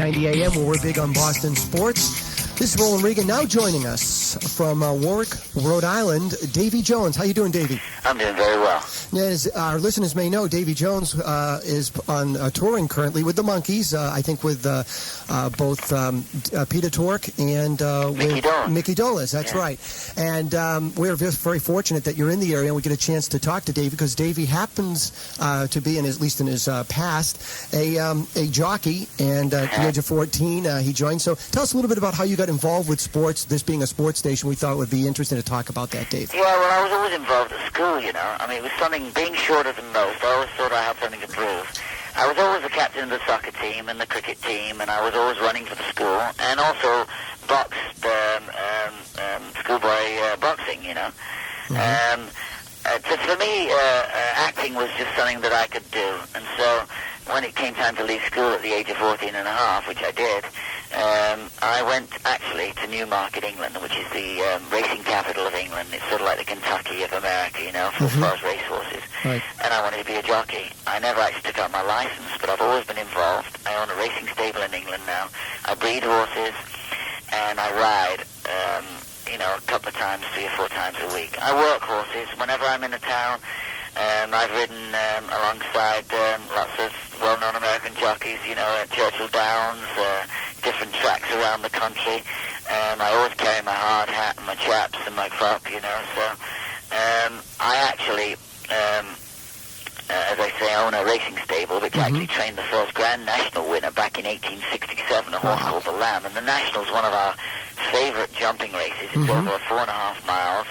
890 AM, where we're big on Boston sports. This is Roland Regan. Now joining us from Warwick, Rhode Island, Davey Jones. How you doing, Davey? I'm doing very well. As our listeners may know, Davey Jones is on touring currently with the Monkees, I think with both Peter Tork and Mickey Dolenz. That's right. And we're very fortunate that you're in the area and we get a chance to talk to Davey, because Davey happens to be, at least in his past, a jockey. And at the age of 14, he joined. So tell us a little bit about how you got involved with sports. This being a sports station, we thought it would be interesting to talk about that, Dave. Yeah, well, I was always involved at school, you know. I mean, it was something, being shorter than most, I always thought I had something to prove. I was always the captain of the soccer team and the cricket team, and I was always running for the school, and also boxed, schoolboy boxing, you know. Mm-hmm. For me, acting was just something that I could do, and so when it came time to leave school at the age of 14 and a half, which I did, I went actually to Newmarket, England, which is the racing capital of England. It's sort of like the Kentucky of America, you know, as far as racehorses. Right. And I wanted to be a jockey. I never actually took out my license, but I've always been involved. I own a racing stable in England now. I breed horses, and I ride, a couple of times, 3 or 4 times a week. I work horses whenever I'm in a town. I've ridden alongside lots of well-known American jockeys, you know, at Churchill Downs, different tracks around the country. I always carry my hard hat and my chaps and my crop, you know. So I actually, as I say, own a racing stable, which actually trained the first Grand National winner back in 1867, a horse called the Lamb. And the National's one of our favorite jumping races. It's over 4.5 miles.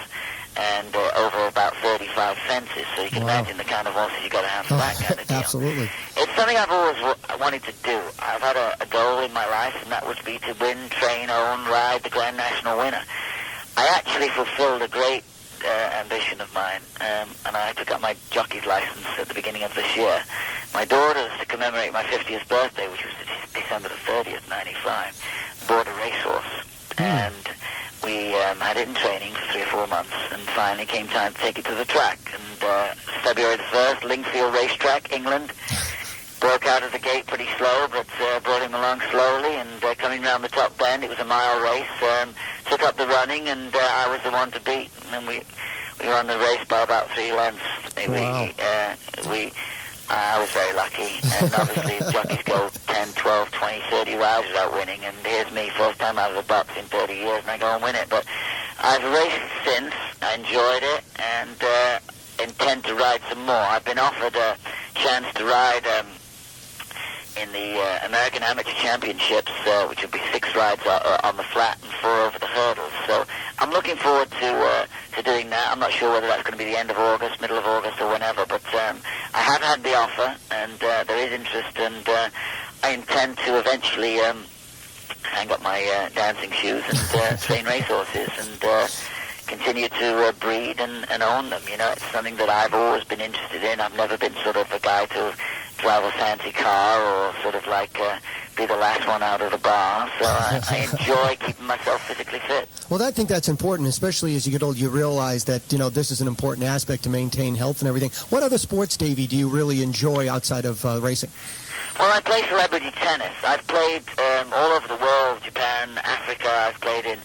And over about 35 fences, so you can imagine the kind of horses you got to have for that kind of deal. Absolutely. It's something I've always wanted to do. I've had a goal in my life, and that would be to win, train, own, ride the Grand National winner. I actually fulfilled a great ambition of mine, and I took out my jockey's license at the beginning of this year. My daughters, to commemorate my 50th birthday, which was December the 30th, 95, bought a racehorse, and we had it in training for 3 or 4 months, and finally came time to take it to the track. And February the 1st, Lingfield Racetrack, England, broke out of the gate pretty slow, but brought him along slowly, and coming round the top bend, it was a mile race, took up the running, and I was the one to beat. And we won the race by about 3 lengths. I was very lucky, and obviously jockeys go 10, 12, 20, 30 rounds without winning, and here's me, first time out of the box in 30 years, and I go and win it. But I've raced since, I enjoyed it, and intend to ride some more. I've been offered a chance to ride in the American Amateur Championships, which would be 6 rides on the flat and 4 over the hurdles. So I'm looking forward to doing that. I'm not sure whether that's going to be the end of August, middle of August, or whenever, but I have had the offer, and there is interest, and I intend to eventually hang up my dancing shoes and train racehorses and continue to breed and own them. You know, it's something that I've always been interested in. I've never been sort of a guy to drive a fancy car or sort of like be the last one out of the bar. So I enjoy keeping myself physically fit. Well, I think that's important, especially as you get old. You realize that, you know, this is an important aspect to maintain health and everything. What other sports, Davey, do you really enjoy outside of racing? Well, I play celebrity tennis. I've played all over the world, Japan, Africa. I've played in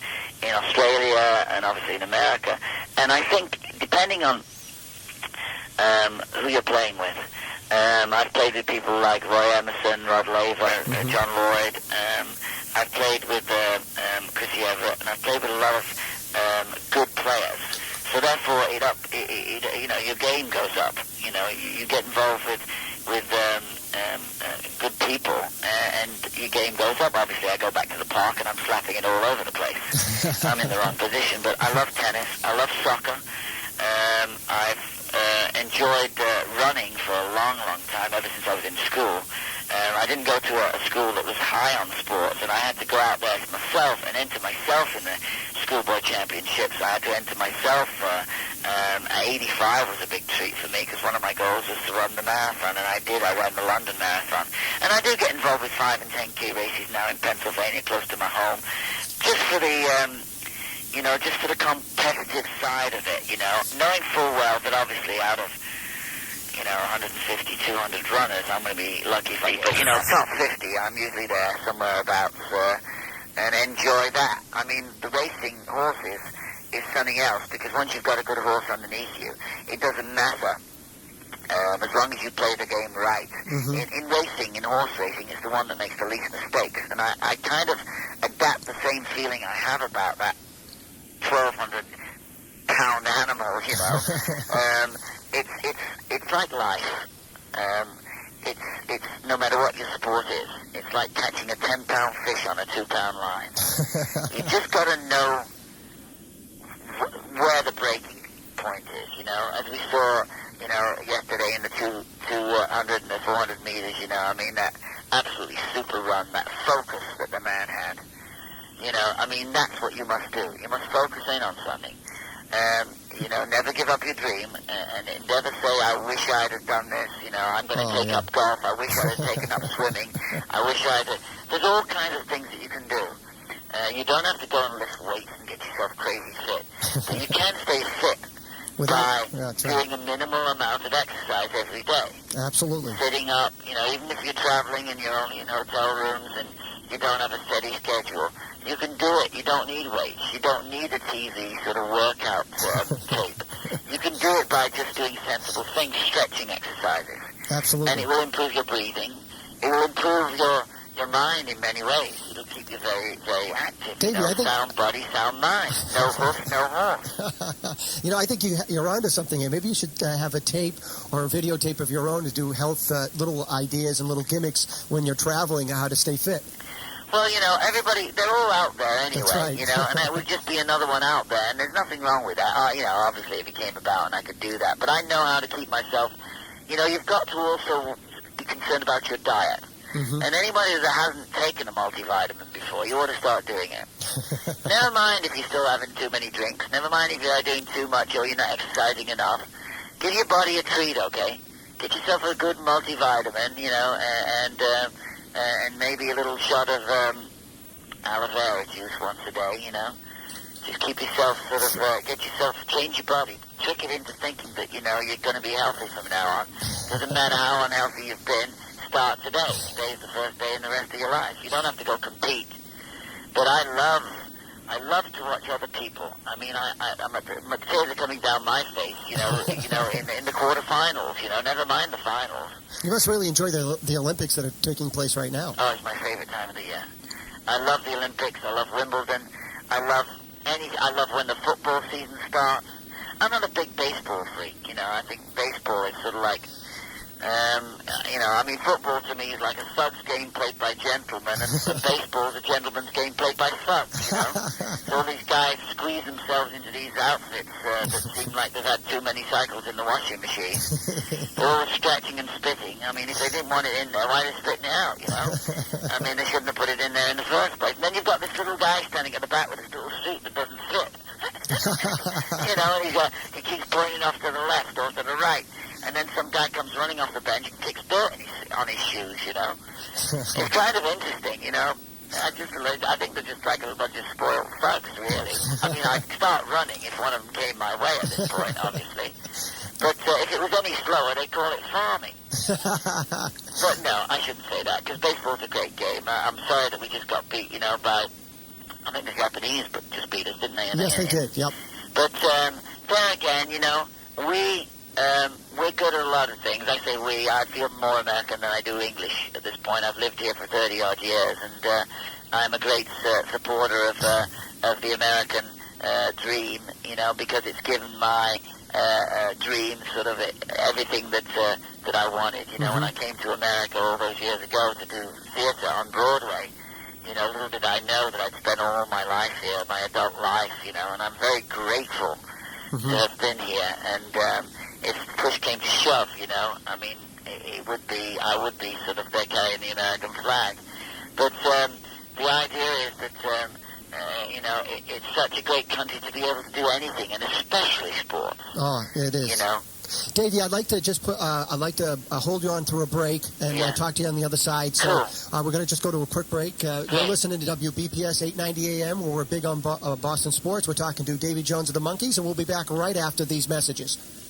Australia and obviously in America. And I think, depending on who you're playing with, I've played with people like Roy Emerson, Rod Laver, John Lloyd. I've played with Chrissy Everett, and I've played with a lot of good players. So therefore, your game goes up. You know, you get involved with good people, and your game goes up. Obviously, I go back to the park and I'm slapping it all over the place. I'm in the wrong position, but I love tennis. I love soccer. I've enjoyed running for a long, long time, ever since I was in school. I didn't go to a school that was high on sports, and I had to go out there myself and enter myself in the schoolboy championships. I had to enter myself. 85 was a big treat for me, because one of my goals was to run the marathon, and I did. I ran the London Marathon. And I do get involved with 5 and 10K races now in Pennsylvania, close to my home, just for the competitive side of it, you know, knowing full well that obviously out of 150, 200 runners, I'm going to be lucky if I get, top 50, I'm usually there somewhere about, and enjoy that. I mean, the racing horses is something else, because once you've got a good horse underneath you, it doesn't matter. As long as you play the game right. In racing, in horse racing, it's the one that makes the least mistakes. And I kind of adapt the same feeling I have about that 1,200-pound animal, It's like life. It's no matter what your sport is. It's like catching a 10-pound fish on a 2-pound line. You just got to know where the breaking point is, As we saw, yesterday in the 200 and the 400 meters, that absolutely super run, that focus that the man had. That's what you must do. You must focus in on something. Never give up your dream, and never say, I wish I'd have done this, I'm going to take up golf, I wish I'd have taken up swimming, I wish I'd have... There's all kinds of things that you can do. You don't have to go and lift weights and get yourself crazy fit, but you can stay fit by doing a minimal amount of exercise every day. Absolutely. Sitting up, even if you're traveling and you're only in hotel rooms and you don't have a steady schedule, you can do it. You don't need weights. You don't need a TV sort of workout tape. You can do it by just doing sensible things, stretching exercises. Absolutely. And it will improve your breathing. It will improve your mind in many ways. It'll keep you very, very active. Davey, I think... Sound body, sound mind. No hoof, no horse. I think you're onto something here. Maybe you should have a tape or a videotape of your own to do health little ideas and little gimmicks when you're traveling, how to stay fit. Well, everybody, they're all out there anyway, That's right. And it would just be another one out there, and there's nothing wrong with that. Obviously if it came about and I could do that, but I know how to keep myself, you've got to also be concerned about your diet. And anybody that hasn't taken a multivitamin before, you ought to start doing it. Never mind if you're still having too many drinks. Never mind if you're doing too much or you're not exercising enough. Give your body a treat, okay? Get yourself a good multivitamin, and maybe a little shot of aloe vera juice once a day, Just keep yourself change your body. Trick it into thinking that, you're going to be healthy from now on. Doesn't matter how unhealthy you've been. Start today. Today's the first day in the rest of your life. You don't have to go compete. But I love to watch other people. I mean, my tears are coming down my face, in the quarterfinals, never mind the finals. You must really enjoy the Olympics that are taking place right now. Oh, it's my favorite time of the year. I love the Olympics. I love Wimbledon. I love when the football season starts. I'm not a big baseball freak, I think baseball is sort of like, football to me is like a thugs game played by gentlemen, and baseball is a gentleman's game played by thugs, So all these guys squeeze themselves into these outfits that seem like they've had too many cycles in the washing machine. They're all stretching and spitting. I mean, if they didn't want it in there, why are they spitting it out, They shouldn't have put it in there in the first place. And then you've got this little guy standing at the back with his little suit that doesn't fit. And he keeps pointing off to the left or to the right. And then some guy comes running off the bench and kicks dirt on his shoes, It's kind of interesting, I think they're just like a bunch of spoiled thugs, really. I mean, I'd start running if one of them came my way at this point, obviously. But if it was any slower, they'd call it farming. But no, I shouldn't say that, because baseball's a great game. I'm sorry that we just got beat, by... I think the Japanese just beat us, didn't they? Yes, they did, yep. But there again, we're good at a lot of things. I say we. I feel more American than I do English at this point. I've lived here for 30-odd years, and I'm a great supporter of the American dream, because it's given my dream sort of everything that I wanted. When I came to America all those years ago to do theater on Broadway, little did I know that I'd spent all my life here, my adult life, and I'm very grateful to have been here. And if push came to shove, I mean, I would be sort of there carrying the American flag. But the idea is that, it's such a great country to be able to do anything, and especially sports. Oh, it is. Davey, I'd like to just hold you on through a break and talk to you on the other side. So we're going to just go to a quick break. You're listening to WBPS 890 AM, where we're big on Boston sports. We're talking to Davey Jones of the Monkees, and we'll be back right after these messages.